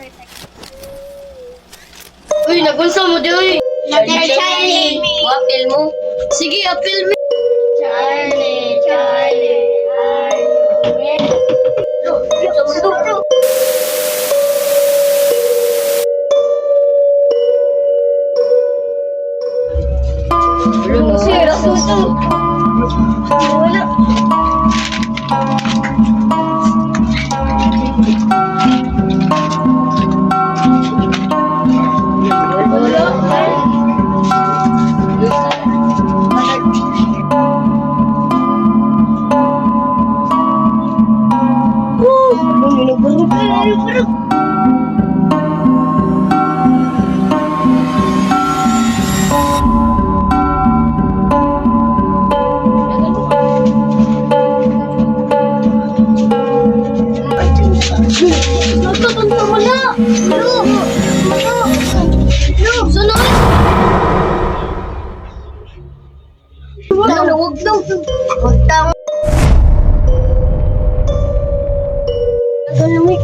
Uy, nagunsa mo di, uy. Charlie. Apil mo. Sige, apil mo. Charlie, Charlie, are you ready? Sira, suso. Wala. Natutunto mo na. Sunod. Huwag daw. Huwag tang. Alam mo,